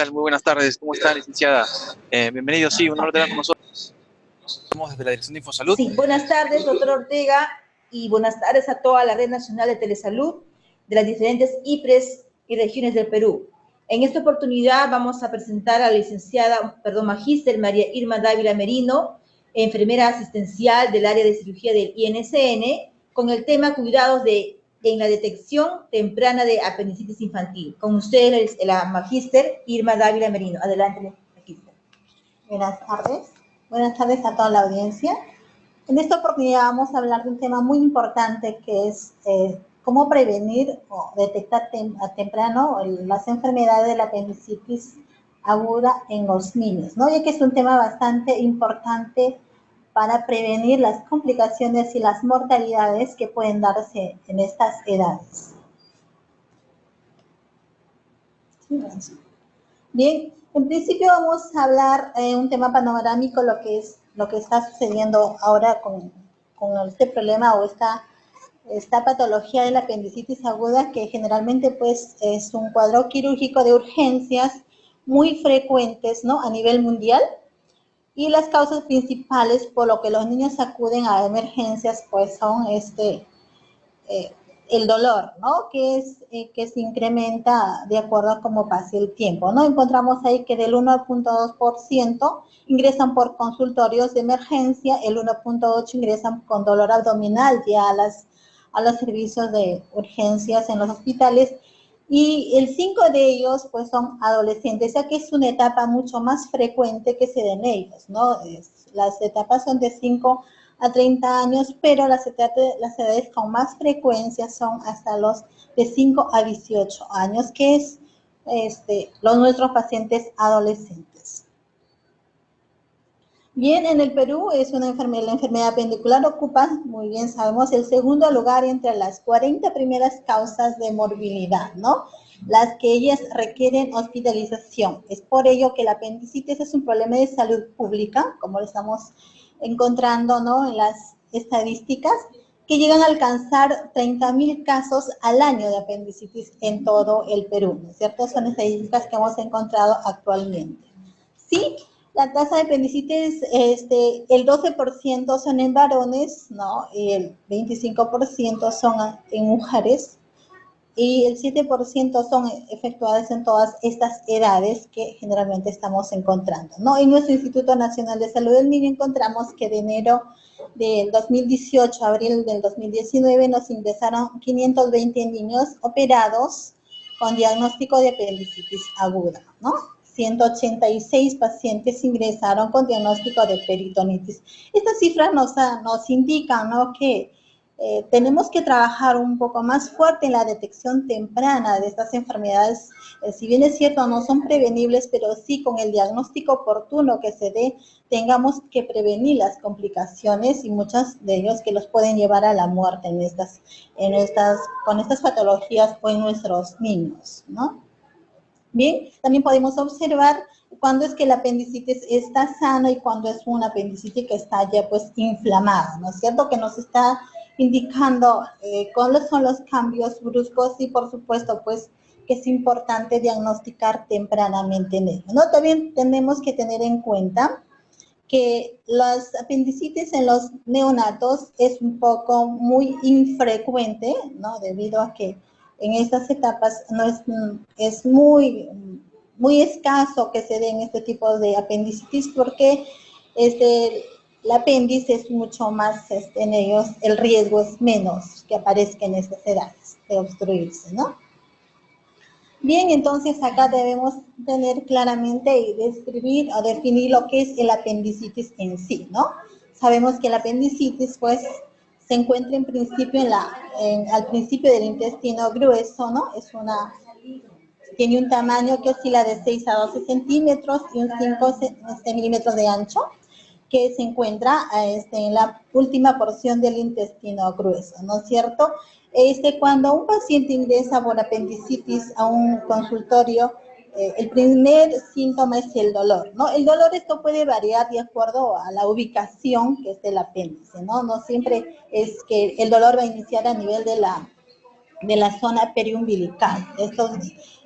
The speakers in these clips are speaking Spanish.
tal? Muy buenas tardes. ¿Cómo está, licenciada? Bienvenido, sí, un honor tenerla con nosotros. Estamos desde la Dirección de Infosalud. Sí, buenas tardes, doctor Ortega, y buenas tardes a toda la Red Nacional de Telesalud de las diferentes IPRES y regiones del Perú. En esta oportunidad vamos a presentar a la magíster María Irma Dávila Merino, enfermera asistencial del área de cirugía del INSN, con el tema cuidados en la detección temprana de apendicitis infantil. Con ustedes, la magíster Irma Dávila Merino. Adelante, magíster. Buenas tardes. Buenas tardes a toda la audiencia. En esta oportunidad vamos a hablar de un tema muy importante que es cómo prevenir o detectar a temprano las enfermedades de la apendicitis aguda en los niños, ¿no? Ya que es un tema bastante importante para prevenir las complicaciones y las mortalidades que pueden darse en estas edades. Bien, en principio vamos a hablar un tema panorámico, lo que está sucediendo ahora con este problema o esta patología de la apendicitis aguda, que generalmente pues es un cuadro quirúrgico de urgencias muy frecuentes, ¿no?, a nivel mundial. Y las causas principales por lo que los niños acuden a emergencias pues son el dolor, ¿no?, que se incrementa de acuerdo a cómo pase el tiempo, ¿no? Encontramos ahí que del 1.2% ingresan por consultorios de emergencia, el 1.8% ingresan con dolor abdominal ya a los servicios de urgencias en los hospitales, y el 5% de ellos pues son adolescentes, ya que es una etapa mucho más frecuente que se den en ellos, ¿no? Las etapas son de 5 a 30 años, pero las edades con más frecuencia son hasta los de 5 a 18 años, que es nuestros pacientes adolescentes. Bien, en el Perú es la enfermedad appendicular ocupa, muy bien sabemos, el segundo lugar entre las 40 primeras causas de morbilidad, ¿no?, las que ellas requieren hospitalización. Es por ello que la apendicitis es un problema de salud pública, como lo estamos encontrando, ¿no?, en las estadísticas, que llegan a alcanzar 30.000 casos al año de apendicitis en todo el Perú, ¿no es cierto? Son estadísticas que hemos encontrado actualmente. Sí, la tasa de apendicitis, el 12% son en varones, ¿no?, y el 25% son en mujeres, y el 7% son efectuadas en todas estas edades que generalmente estamos encontrando, ¿no? En nuestro Instituto Nacional de Salud del Niño encontramos que de enero del 2018 a abril del 2019 nos ingresaron 520 niños operados con diagnóstico de apendicitis aguda, ¿no? 186 pacientes ingresaron con diagnóstico de peritonitis. Estas cifras nos indican, ¿no?, que tenemos que trabajar un poco más fuerte en la detección temprana de estas enfermedades. Si bien es cierto, no son prevenibles, pero sí con el diagnóstico oportuno que se dé, tengamos que prevenir las complicaciones y muchas de ellas que los pueden llevar a la muerte con estas patologías o en nuestros niños, ¿no? Bien, también podemos observar cuándo es que el apendicitis está sano y cuándo es una apendicitis que está ya pues inflamada, ¿no es cierto?, que nos está indicando cuáles son los cambios bruscos, y por supuesto pues que es importante diagnosticar tempranamente en ello, ¿no? También tenemos que tener en cuenta que las apendicitis en los neonatos es un poco muy infrecuente, ¿no?, debido a que en estas etapas es muy escaso que se den este tipo de apendicitis, porque el apéndice es mucho más, en ellos el riesgo es menos que aparezca en estas edades de obstruirse, ¿no? Bien, entonces acá debemos tener claramente y describir o definir lo que es el apendicitis en sí, ¿no? Sabemos que el apendicitis, pues, se encuentra en principio al principio del intestino grueso, ¿no? Tiene un tamaño que oscila de 6 a 12 centímetros y un 5 milímetros de ancho, que se encuentra en la última porción del intestino grueso, ¿no es cierto? Cuando un paciente ingresa por apendicitis a un consultorio, el primer síntoma es el dolor, ¿no? El dolor, esto puede variar de acuerdo a la ubicación que es el apéndice, ¿no? No siempre es que el dolor va a iniciar a nivel de la zona periumbilical.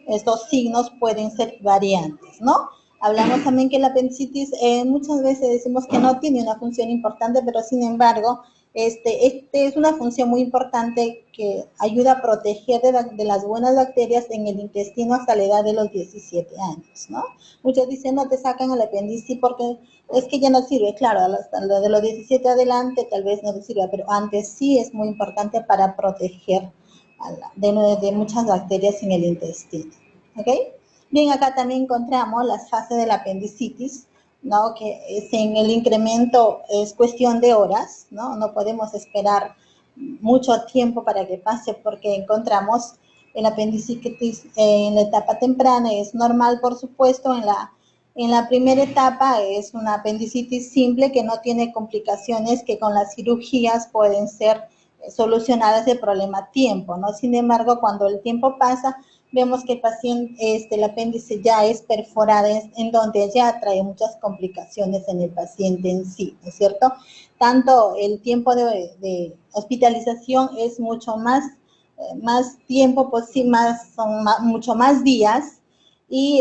estos signos pueden ser variantes, ¿no? Hablamos también que la apendicitis muchas veces decimos que no tiene una función importante, pero sin embargo, este es una función muy importante que ayuda a proteger de las buenas bacterias en el intestino hasta la edad de los 17 años, ¿no? Muchos dicen, no te sacan el apéndice porque es que ya no sirve. Claro, de los 17 adelante tal vez no te sirva, pero antes sí es muy importante para proteger de muchas bacterias en el intestino, ¿ok? Bien, acá también encontramos las fases de la apendicitis, ¿no? Que en el incremento es cuestión de horas, ¿no? No podemos esperar mucho tiempo para que pase porque encontramos el apendicitis en la etapa temprana, es normal, por supuesto. En la primera etapa es una apendicitis simple que no tiene complicaciones, que con las cirugías pueden ser solucionadas el problema a tiempo, ¿no? Sin embargo, cuando el tiempo pasa, vemos que el paciente, el apéndice ya es perforado, en donde ya trae muchas complicaciones en el paciente en sí, ¿no es cierto? Tanto el tiempo de hospitalización es mucho más tiempo, pues sí, son mucho más días, y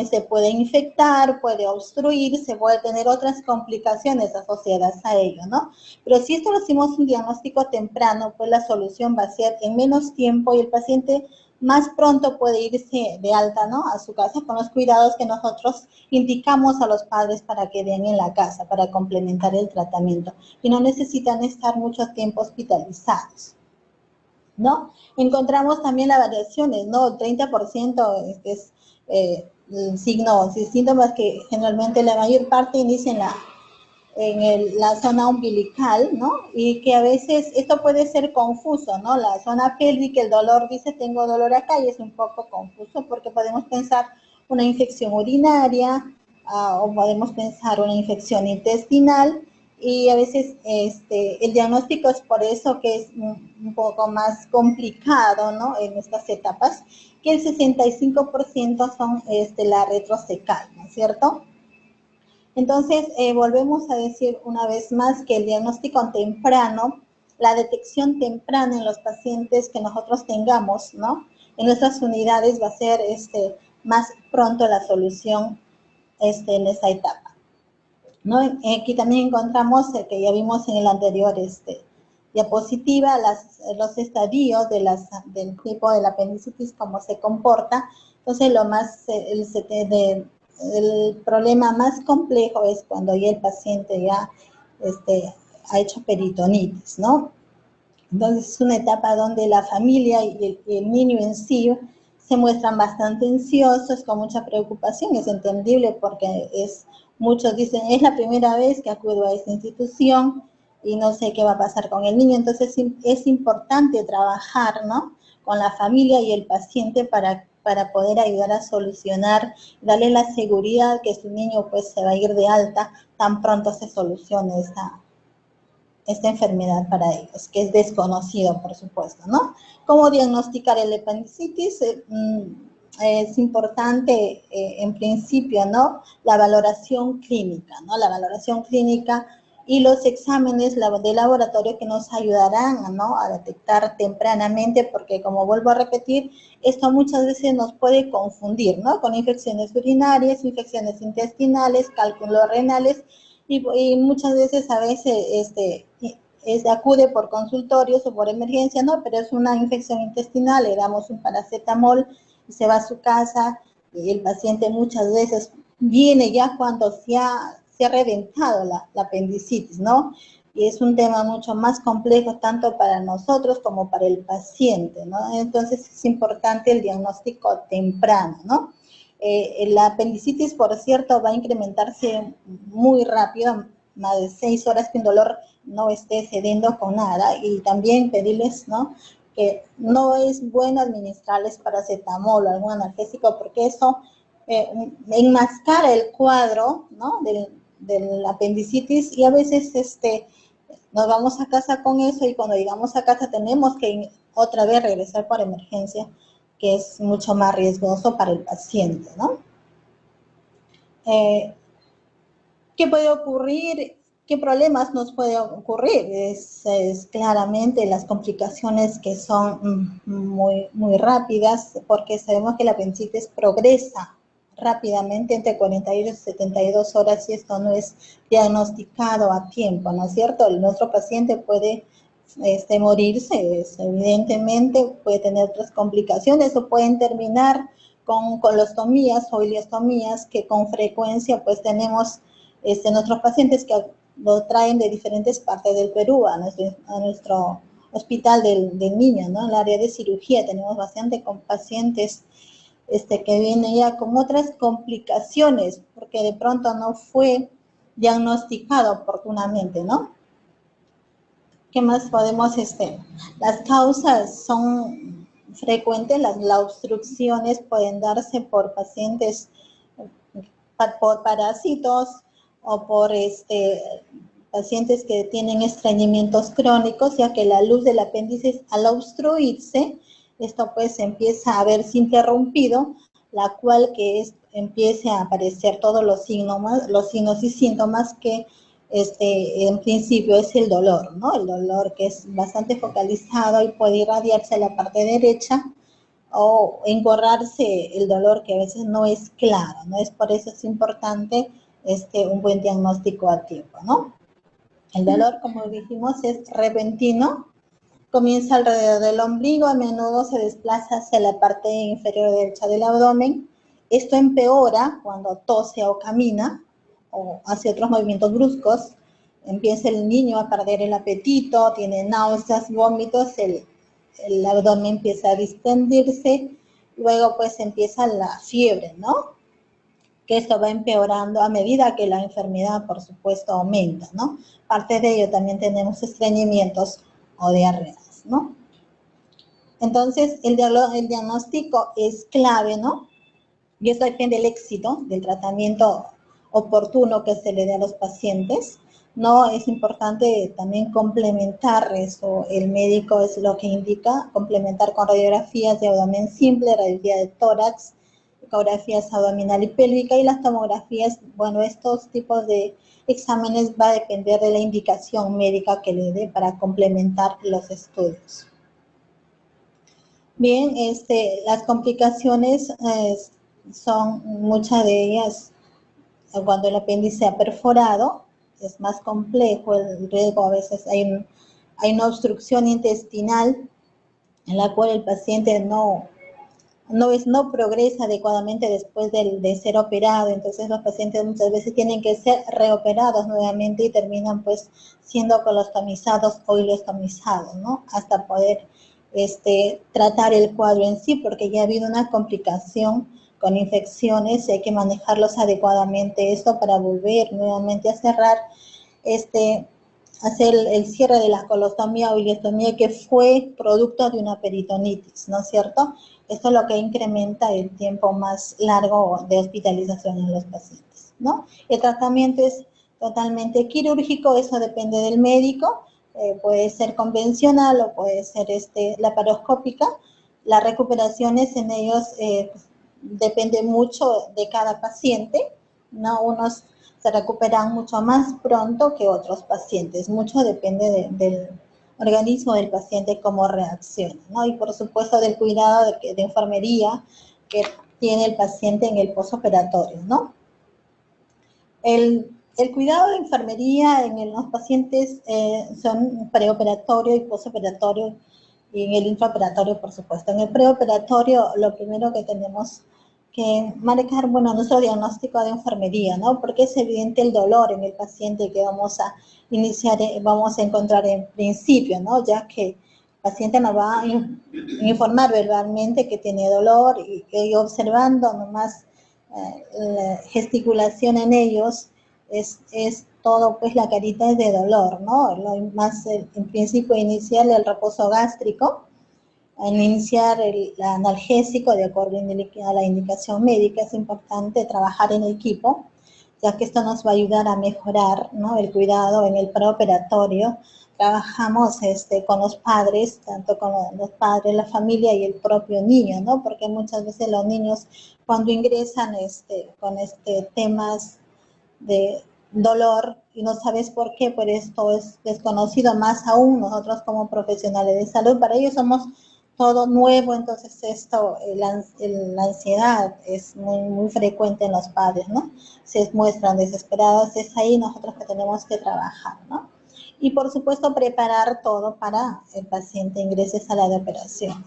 se puede infectar, puede obstruir, se puede tener otras complicaciones asociadas a ello, ¿no? Pero si esto lo hacemos un diagnóstico temprano, pues la solución va a ser en menos tiempo y el paciente más pronto puede irse de alta, ¿no? A su casa con los cuidados que nosotros indicamos a los padres para que den en la casa, para complementar el tratamiento. Y no necesitan estar mucho tiempo hospitalizados, ¿no? Encontramos también las variaciones, ¿no? El 30% es síntomas que generalmente la mayor parte inicia la zona umbilical, ¿no? Y que a veces esto puede ser confuso, ¿no? La zona pélvica, el dolor, dice tengo dolor acá, y es un poco confuso porque podemos pensar una infección urinaria, o podemos pensar una infección intestinal, y a veces el diagnóstico es por eso que es un poco más complicado, ¿no? En estas etapas, que el 65% son la retrocecal, ¿no es cierto? Entonces, volvemos a decir una vez más que el diagnóstico temprano, la detección temprana en los pacientes que nosotros tengamos, ¿no? En nuestras unidades va a ser más pronto la solución en esa etapa, ¿no? Aquí también encontramos, que ya vimos en el anterior diapositiva, los estadios del tipo de la apendicitis, cómo se comporta. Entonces, el problema más complejo es cuando ya el paciente ya ha hecho peritonitis, ¿no? Entonces es una etapa donde la familia y el niño en sí se muestran bastante ansiosos, con mucha preocupación. Es entendible porque muchos dicen, es la primera vez que acudo a esta institución y no sé qué va a pasar con el niño. Entonces es importante trabajar, ¿no?, con la familia y el paciente para poder ayudar a solucionar, darle la seguridad que su niño pues se va a ir de alta tan pronto se solucione esta enfermedad para ellos, que es desconocido, por supuesto, ¿no? ¿Cómo diagnosticar el apendicitis? Es importante, en principio, ¿no?, la valoración clínica, ¿no? La valoración clínica y los exámenes de laboratorio que nos ayudarán, ¿no?, a detectar tempranamente, porque, como vuelvo a repetir, esto muchas veces nos puede confundir, ¿no?, con infecciones urinarias, infecciones intestinales, cálculos renales, y muchas veces a veces acude por consultorios o por emergencia, no, pero es una infección intestinal, le damos un paracetamol y se va a su casa, y el paciente muchas veces viene ya cuando se ha reventado la apendicitis, ¿no? Y es un tema mucho más complejo tanto para nosotros como para el paciente, ¿no? Entonces es importante el diagnóstico temprano, ¿no? La apendicitis, por cierto, va a incrementarse muy rápido, más de 6 horas que un dolor no esté cediendo con nada, y también pedirles, ¿no?, que no es bueno administrarles paracetamol o algún analgésico, porque eso enmascara el cuadro, ¿no?, del apendicitis, y a veces nos vamos a casa con eso, y cuando llegamos a casa tenemos que otra vez regresar por emergencia, que es mucho más riesgoso para el paciente, ¿no? ¿Qué puede ocurrir? ¿Qué problemas nos puede ocurrir? Es claramente las complicaciones que son muy rápidas, porque sabemos que la apendicitis progresa rápidamente entre 42 y 72 horas si esto no es diagnosticado a tiempo, ¿no es cierto? Nuestro paciente puede morirse, evidentemente, puede tener otras complicaciones o pueden terminar con colostomías o ileostomías que con frecuencia pues tenemos nuestros pacientes que lo traen de diferentes partes del Perú a nuestro hospital del niño, ¿no? En el área de cirugía tenemos bastante con pacientes que vienen ya con otras complicaciones porque de pronto no fue diagnosticado oportunamente, ¿no? ¿Qué más podemos? Las causas son frecuentes, las obstrucciones pueden darse por pacientes, por parásitos o por pacientes que tienen estreñimientos crónicos, ya que la luz del apéndice al obstruirse, esto pues empieza a verse interrumpido, la cual empiece a aparecer todos los signos y síntomas que en principio es el dolor, ¿no? El dolor que es bastante focalizado y puede irradiarse a la parte derecha o engorrarse el dolor que a veces no es claro, ¿no? Es por eso es importante un buen diagnóstico a tiempo, ¿no? El dolor, como dijimos, es repentino, comienza alrededor del ombligo, a menudo se desplaza hacia la parte inferior derecha del abdomen. Esto empeora cuando tose o camina o hace otros movimientos bruscos. Empieza el niño a perder el apetito, tiene náuseas, vómitos, el abdomen empieza a distendirse, luego pues empieza la fiebre, ¿no? Que esto va empeorando a medida que la enfermedad, por supuesto, aumenta, ¿no? Parte de ello también tenemos estreñimientos o diarreas, ¿no? Entonces, el diagnóstico es clave, ¿no? Y esto depende del éxito del tratamiento oportuno que se le dé a los pacientes. No es importante también complementar eso, el médico es lo que indica, complementar con radiografías de abdomen simple, radiografía de tórax, ecografías abdominal y pélvica y las tomografías. Bueno, estos tipos de exámenes va a depender de la indicación médica que le dé para complementar los estudios. Bien, las complicaciones son muchas de ellas cuando el apéndice ha perforado, es más complejo el riesgo, a veces hay una obstrucción intestinal en la cual el paciente no progresa adecuadamente después de ser operado, entonces los pacientes muchas veces tienen que ser reoperados nuevamente y terminan pues siendo colostomizados o ileostomizados, ¿no? Hasta poder tratar el cuadro en sí, porque ya ha habido una complicación con infecciones y hay que manejarlos adecuadamente, esto para volver nuevamente a cerrar, hacer el cierre de la colostomía o ileostomía que fue producto de una peritonitis, ¿no es cierto? Esto es lo que incrementa el tiempo más largo de hospitalización en los pacientes, ¿no? El tratamiento es totalmente quirúrgico, eso depende del médico, puede ser convencional o puede ser laparoscópica. Las recuperaciones en ellos depende mucho de cada paciente, ¿no? Unos se recuperan mucho más pronto que otros pacientes, mucho depende del organismo del paciente cómo reacciona, ¿no? Y por supuesto del cuidado de enfermería que tiene el paciente en el posoperatorio, ¿no? El cuidado de enfermería en los pacientes son preoperatorio y posoperatorio y en el intraoperatorio, por supuesto. En el preoperatorio, lo primero que tenemos que marcar, bueno, nuestro diagnóstico de enfermería, ¿no? Porque es evidente el dolor en el paciente que vamos a iniciar, vamos a encontrar en principio, ¿no? Ya que el paciente nos va a informar verbalmente que tiene dolor y observando nomás la gesticulación en ellos es todo pues la carita de dolor, ¿no? Lo más en principio inicial el reposo gástrico, al iniciar el analgésico de acuerdo a la indicación médica. Es importante trabajar en equipo, ya que esto nos va a ayudar a mejorar, ¿no? El cuidado en el preoperatorio. Trabajamos con los padres, tanto con los padres, la familia y el propio niño, ¿no? Porque muchas veces los niños cuando ingresan con temas de dolor y no sabes por qué, pero esto es desconocido más aún nosotros como profesionales de salud. Para ellos somos todo nuevo, entonces esto, la ansiedad es muy frecuente en los padres, ¿no? Se muestran desesperados, es ahí nosotros que tenemos que trabajar, ¿no? Y por supuesto preparar todo para el paciente ingrese a sala de operaciones.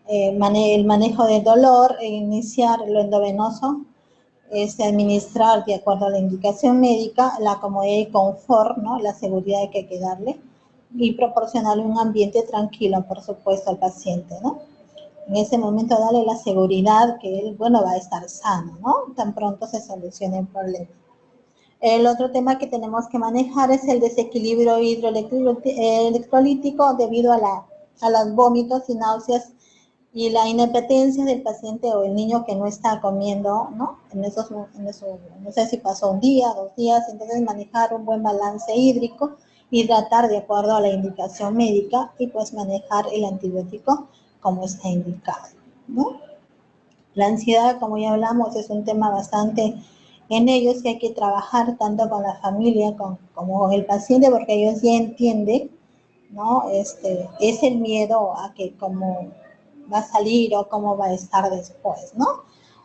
El manejo del dolor, iniciar lo endovenoso, administrar de acuerdo a la indicación médica, la comodidad y confort, ¿no? La seguridad que hay que darle, y proporcionarle un ambiente tranquilo, por supuesto, al paciente, ¿no? En ese momento darle la seguridad que él, bueno, va a estar sano, ¿no? Tan pronto se solucione el problema. El otro tema que tenemos que manejar es el desequilibrio electrolítico debido a los vómitos y náuseas y la inapetencia del paciente o el niño que no está comiendo, ¿no? No sé si pasó un día, 2 días, entonces manejar un buen balance hídrico, hidratar de acuerdo a la indicación médica y pues manejar el antibiótico como está indicado, ¿no? La ansiedad, como ya hablamos, es un tema bastante en ellos que hay que trabajar tanto con la familia como con el paciente, porque ellos ya entienden, ¿no? Es el miedo a que cómo va a salir o cómo va a estar después, ¿no?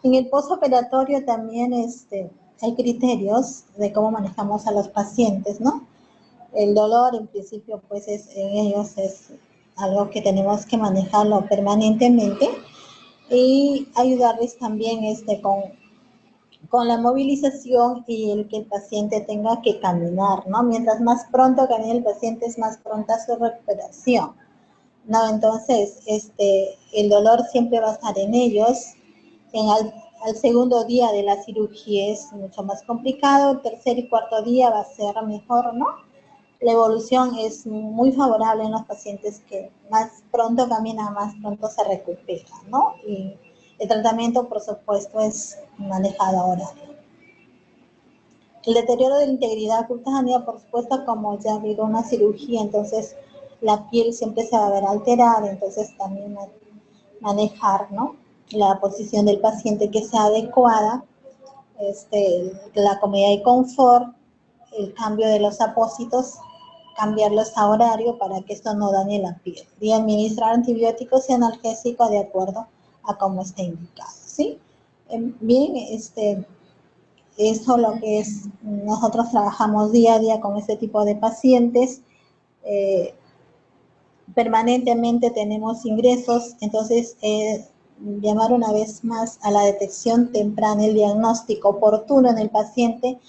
En el postoperatorio también hay criterios de cómo manejamos a los pacientes, ¿no? El dolor, en principio, pues en ellos es algo que tenemos que manejarlo permanentemente y ayudarles también con la movilización y el que el paciente tenga que caminar, ¿no? Mientras más pronto camine el paciente, es más pronta su recuperación, ¿no? Entonces, el dolor siempre va a estar en ellos. Al segundo día de la cirugía es mucho más complicado, el tercer y cuarto día va a ser mejor, ¿no? La evolución es muy favorable en los pacientes que más pronto caminan, más pronto se recuperan, ¿no? Y el tratamiento, por supuesto, es manejado ahora. El deterioro de la integridad cutánea, por supuesto, como ya ha habido una cirugía, entonces la piel siempre se va a ver alterada, entonces también manejar, ¿no? La posición del paciente que sea adecuada, la comodidad y confort, el cambio de los apósitos, cambiarlos a horario para que esto no dañe la piel. Y administrar antibióticos y analgésicos de acuerdo a cómo está indicado, ¿sí? Bien, eso lo que es, nosotros trabajamos día a día con este tipo de pacientes, permanentemente tenemos ingresos, entonces llamar una vez más a la detección temprana, el diagnóstico oportuno en el paciente,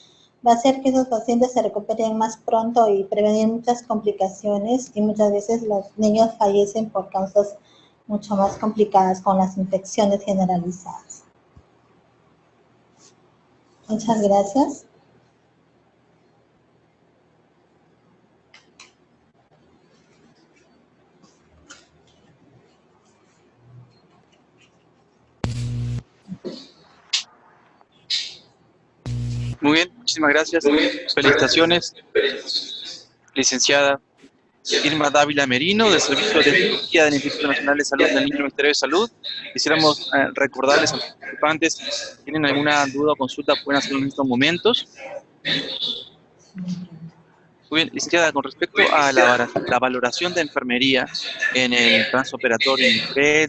va a hacer que esos pacientes se recuperen más pronto y prevenir muchas complicaciones, y muchas veces los niños fallecen por causas mucho más complicadas con las infecciones generalizadas. Muchas gracias. Muy bien, muchísimas gracias. Felicitaciones, licenciada Irma Dávila Merino, del Servicio de Cirugía del Instituto Nacional de Salud del Niño Ministerio de Salud. Quisiéramos recordarles a los participantes, si tienen alguna duda o consulta, pueden hacerlo en estos momentos. Muy bien, licenciada, con respecto a la valoración de enfermería en el transoperatorio,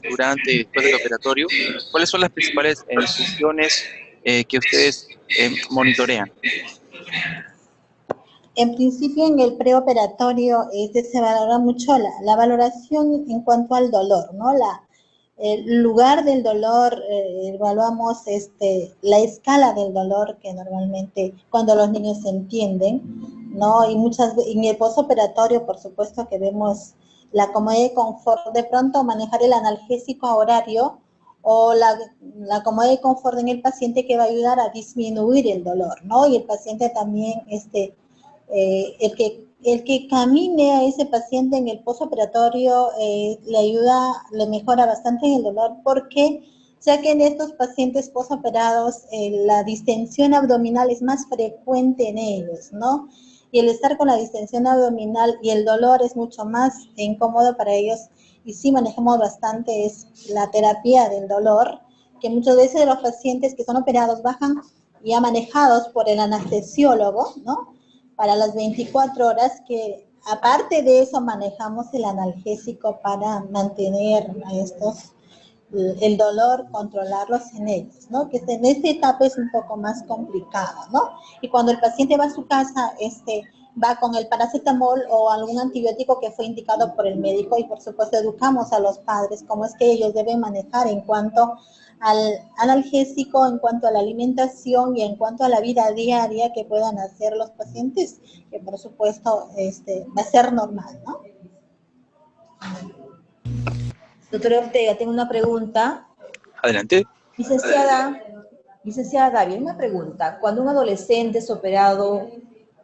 durante y después del operatorio, ¿cuáles son las principales funciones que ustedes monitorean? En principio, en el preoperatorio se valora mucho la valoración en cuanto al dolor, ¿no? El lugar del dolor, evaluamos la escala del dolor que normalmente cuando los niños se entienden, ¿no? Y en el postoperatorio, por supuesto, que vemos la comodidad y confort, de pronto manejar el analgésico a horario o la comodidad y confort en el paciente que va a ayudar a disminuir el dolor, ¿no? Y el paciente también, el que camine a ese paciente en el postoperatorio le ayuda, le mejora bastante el dolor, porque ya que en estos pacientes postoperados la distensión abdominal es más frecuente en ellos, ¿no? Y el estar con la distensión abdominal y el dolor es mucho más incómodo para ellos, y sí manejamos bastante es la terapia del dolor, que muchas veces los pacientes que son operados bajan ya manejados por el anestesiólogo, ¿no? Para las 24 horas, que aparte de eso manejamos el analgésico para mantener a estos, el dolor, controlarlos en ellos, ¿no? Que en esta etapa es un poco más complicado, ¿no? Y cuando el paciente va a su casa, va con el paracetamol o algún antibiótico que fue indicado por el médico, y por supuesto educamos a los padres cómo es que ellos deben manejar en cuanto al analgésico, en cuanto a la alimentación y en cuanto a la vida diaria que puedan hacer los pacientes, que por supuesto va a ser normal, ¿no? Doctora Ortega, tengo una pregunta. Adelante. Licenciada David, una pregunta. Cuando un adolescente es operado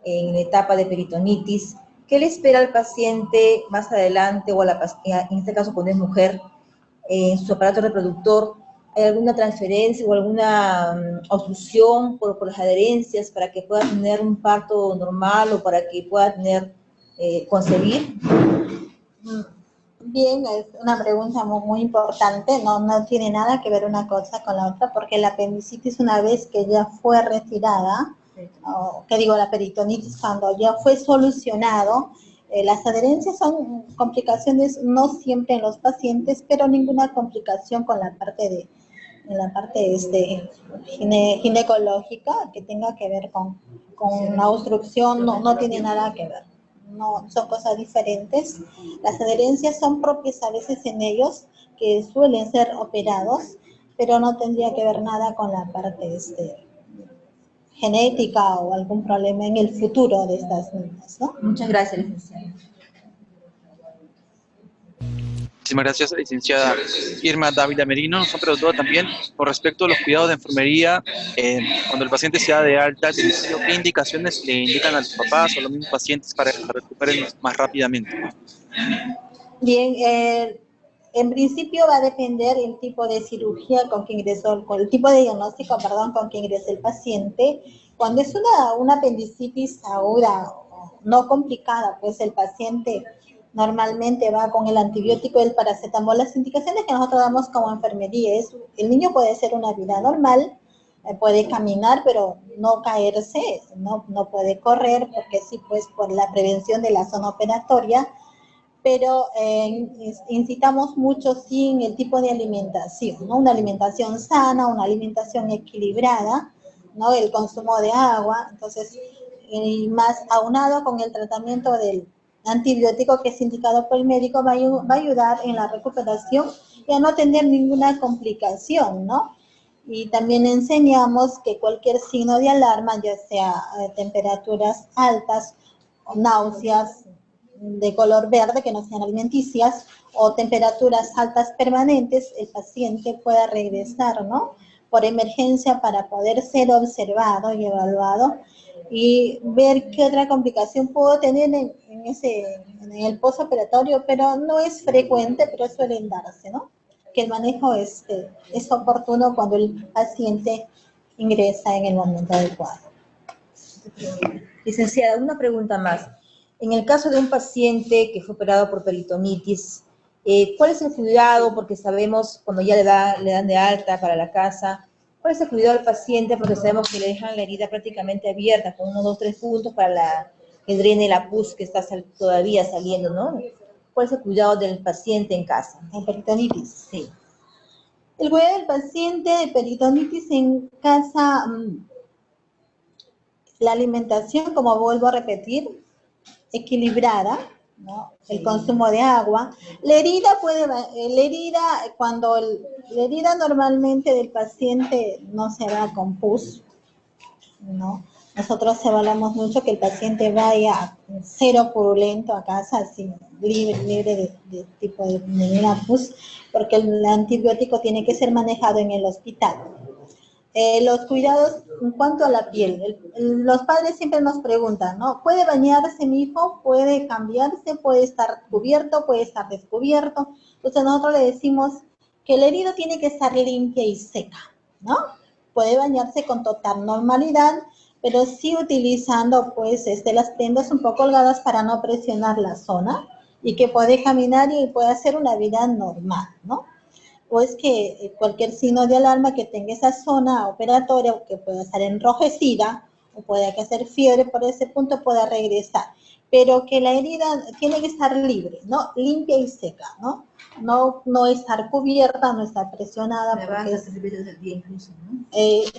en la etapa de peritonitis, ¿qué le espera al paciente más adelante, o en este caso cuando es mujer, en su aparato reproductor? ¿Hay alguna transferencia o alguna obstrucción por las adherencias para que pueda tener un parto normal o para que pueda concebir? Bien, es una pregunta muy importante, no tiene nada que ver una cosa con la otra, porque la apendicitis, una vez que ya fue retirada, la peritonitis cuando ya fue solucionado, las adherencias son complicaciones no siempre en los pacientes, pero ninguna complicación con la parte ginecológica que tenga que ver con la obstrucción, no tiene nada que ver. No, son cosas diferentes. Las adherencias son propias a veces en ellos, que suelen ser operados, pero no tendría que ver nada con la parte genética o algún problema en el futuro de estas niñas, ¿no? Muchas gracias, licenciada. Muchísimas gracias, licenciada Irma Dávila Merino. Nos han preguntado también con respecto a los cuidados de enfermería, cuando el paciente se da de alta, ¿qué indicaciones le indican a los papás o a los mismos pacientes para que se recuperen más rápidamente? Bien, en principio va a depender el tipo de cirugía con que ingresó, con el tipo de diagnóstico, con que ingrese el paciente. Cuando es una apendicitis aguda, no complicada, pues el paciente normalmente va con el antibiótico y el paracetamol. Las indicaciones que nosotros damos como enfermería es, el niño puede hacer una vida normal, puede caminar, pero no caerse, no puede correr, porque sí, pues por la prevención de la zona operatoria, pero incitamos mucho sin el tipo de alimentación, ¿no? Una alimentación sana, una alimentación equilibrada, ¿no? El consumo de agua, entonces, y más aunado con el tratamiento del antibiótico que es indicado por el médico, va a ayudar en la recuperación y a no tener ninguna complicación, ¿no? Y también enseñamos que cualquier signo de alarma, ya sea temperaturas altas, o náuseas de color verde que no sean alimenticias, o temperaturas altas permanentes, el paciente pueda regresar, ¿no? Por emergencia, para poder ser observado y evaluado y ver qué otra complicación puedo tener en el postoperatorio, pero no es frecuente, pero suelen darse, ¿no? Que el manejo es oportuno cuando el paciente ingresa en el momento adecuado. Licenciada, una pregunta más. En el caso de un paciente que fue operado por peritonitis, ¿cuál es el cuidado? Porque sabemos, cuando ya le dan de alta para la casa, ¿cuál es el cuidado al paciente? Porque sabemos que le dejan la herida prácticamente abierta, con 1, 2, 3 puntos para que drene la pus que está todavía saliendo, ¿no? ¿Cuál es el cuidado del paciente en casa? En peritonitis. Sí. El cuidado del paciente de peritonitis en casa, la alimentación, como vuelvo a repetir, equilibrada, ¿no? El consumo de agua. La herida normalmente del paciente no se va con pus, ¿no? Nosotros evaluamos mucho que el paciente vaya cero purulento a casa, así, libre de tipo de ninguna pus, porque el antibiótico tiene que ser manejado en el hospital. Los cuidados en cuanto a la piel. Los padres siempre nos preguntan, ¿no? ¿Puede bañarse mi hijo? ¿Puede cambiarse? ¿Puede estar cubierto? ¿Puede estar descubierto? Entonces nosotros le decimos que la herida tiene que estar limpia y seca, ¿no? Puede bañarse con total normalidad, pero sí utilizando pues las prendas un poco holgadas para no presionar la zona y que puede caminar y puede hacer una vida normal, ¿no? pues que cualquier signo de alarma que tenga esa zona operatoria, o que pueda estar enrojecida, o pueda que hacer fiebre por ese punto, pueda regresar. Pero que la herida tiene que estar libre, ¿no? Limpia y seca, ¿no? No estar cubierta, no estar presionada.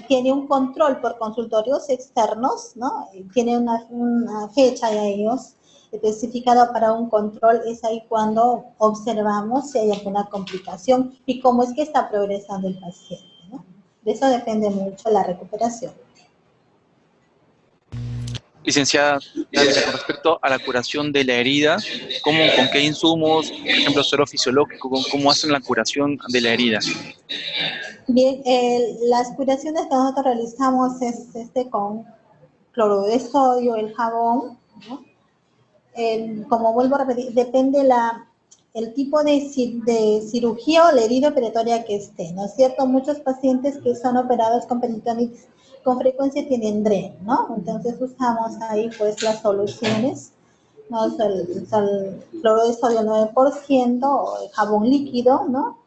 Tiene un control por consultorios externos, ¿no? Tiene una fecha de ellos especificada para un control. Es ahí cuando observamos si hay alguna complicación y cómo es que está progresando el paciente, ¿no? De eso depende mucho la recuperación. Licenciada, con respecto a la curación de la herida, con qué insumos, por ejemplo, suero fisiológico, cómo hacen la curación de la herida? Bien, las curaciones que nosotros realizamos es con cloruro de sodio, el jabón, ¿no? Como vuelvo a repetir, depende el tipo de cirugía o la herida operatoria que esté, ¿no es cierto? Muchos pacientes que son operados con peritonitis con frecuencia tienen DRE, ¿no? Entonces usamos ahí pues las soluciones, ¿no? El cloruro de sodio 9%, o el jabón líquido, ¿no?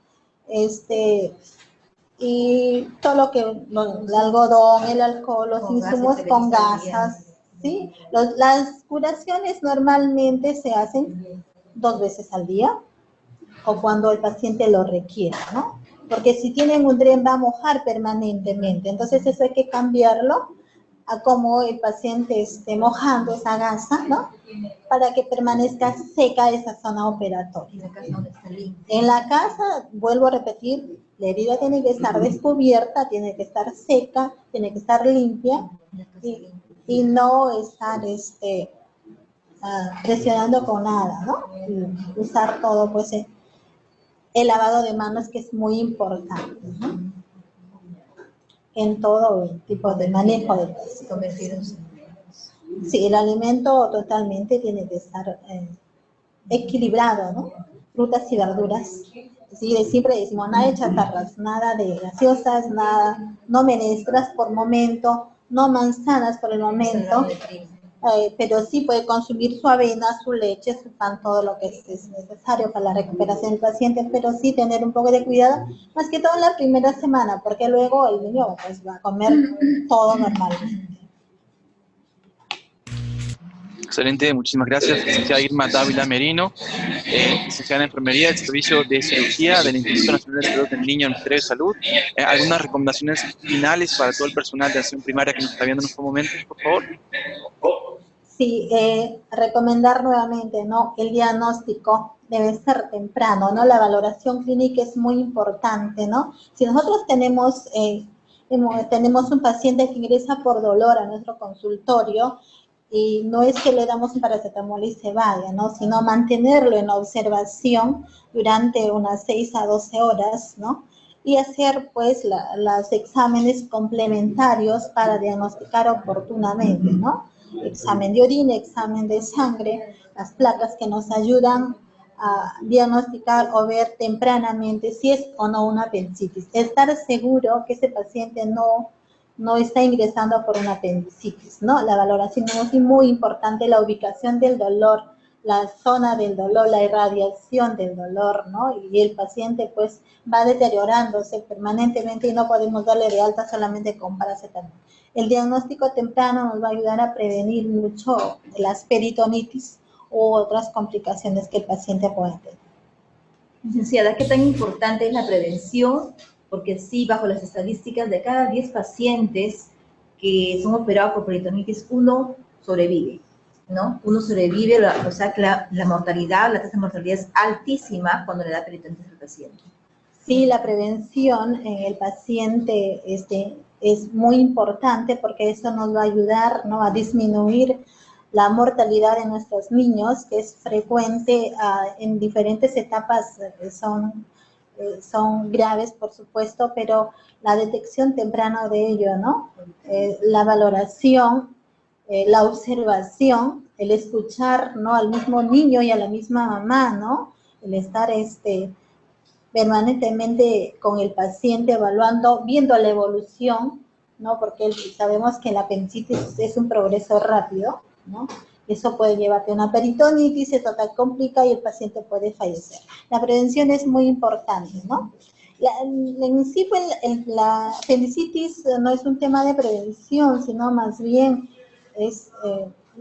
Y todo lo que, el algodón, el alcohol, los insumos con gasas, ¿sí? Las curaciones normalmente se hacen 2 veces al día, o cuando el paciente lo requiera, ¿no? Porque si tienen un DRE va a mojar permanentemente, entonces eso hay que cambiarlo a como el paciente esté mojando esa gasa, ¿no? Para que permanezca seca esa zona operatoria. En la casa, vuelvo a repetir, la herida tiene que estar descubierta, tiene que estar seca, tiene que estar limpia y no estar presionando con nada, ¿no? Y usar todo, pues, el lavado de manos, que es muy importante, ¿no? En todo tipo de manejo de pacientes. Sí, el alimento totalmente tiene que estar equilibrado, ¿no? Frutas y verduras. Sí, siempre decimos, nada de chatarras, nada de gaseosas, nada, no menestras por momento, no manzanas por el momento, pero sí puede consumir su avena, su leche, su pan, todo lo que es necesario para la recuperación del paciente, pero sí tener un poco de cuidado, más que todo en la primera semana, porque luego el niño pues va a comer todo normalmente. Excelente, muchísimas gracias, licenciada Irma Dávila Merino, licenciada en Enfermería del Servicio de Cirugía del Instituto Nacional de Salud del Niño del Ministerio de Salud. ¿Algunas recomendaciones finales para todo el personal de atención primaria que nos está viendo en estos momentos, por favor? Sí, recomendar nuevamente, ¿no? El diagnóstico debe ser temprano, ¿no? La valoración clínica es muy importante, ¿no? Si nosotros tenemos un paciente que ingresa por dolor a nuestro consultorio, y no es que le damos un paracetamol y se vaya, ¿no? Sino mantenerlo en observación durante unas 6 a 12 horas, ¿no? Y hacer, pues, los exámenes complementarios para diagnosticar oportunamente, ¿no? Examen de orina, examen de sangre, las placas que nos ayudan a diagnosticar o ver tempranamente si es o no una apendicitis. Estar seguro que ese paciente no está ingresando por una apendicitis, ¿no? La valoración es muy importante, la ubicación del dolor, la zona del dolor, la irradiación del dolor, ¿no? Y el paciente, pues, va deteriorándose permanentemente y no podemos darle de alta solamente con paracetamol. El diagnóstico temprano nos va a ayudar a prevenir mucho las peritonitis u otras complicaciones que el paciente pueda tener. Licenciada, ¿qué tan importante es la prevención? Porque sí, bajo las estadísticas, de cada 10 pacientes que son operados por peritonitis, uno sobrevive, ¿no? Uno sobrevive, o sea que la mortalidad, la tasa de mortalidad es altísima cuando le da peritonitis al paciente. Sí, la prevención en el paciente es muy importante, porque eso nos va a ayudar, ¿no?, a disminuir la mortalidad de nuestros niños, que es frecuente en diferentes etapas, son graves, por supuesto, pero la detección temprana de ello, ¿no? La valoración, la observación, el escuchar, ¿no?, al mismo niño y a la misma mamá, ¿no? El estar permanentemente con el paciente evaluando, viendo la evolución, ¿no? Porque sabemos que la apendicitis es un progreso rápido, ¿no? Eso puede llevarte a una peritonitis, eso te complica y el paciente puede fallecer. La prevención es muy importante, ¿no? En sí, pues, la apendicitis no es un tema de prevención, sino más bien es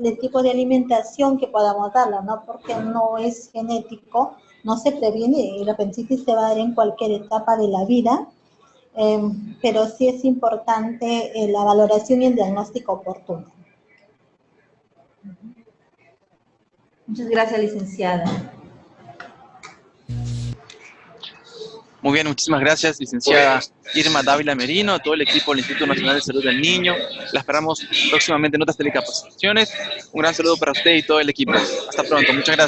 el tipo de alimentación que podamos darla, ¿no? Porque no es genético, no se previene, y la apendicitis se va a dar en cualquier etapa de la vida, pero sí es importante la valoración y el diagnóstico oportuno. Muchas gracias, licenciada. Muy bien, muchísimas gracias, licenciada Irma Dávila Merino, a todo el equipo del Instituto Nacional de Salud del Niño. La esperamos próximamente en otras telecapacitaciones. Un gran saludo para usted y todo el equipo. Hasta pronto, muchas gracias.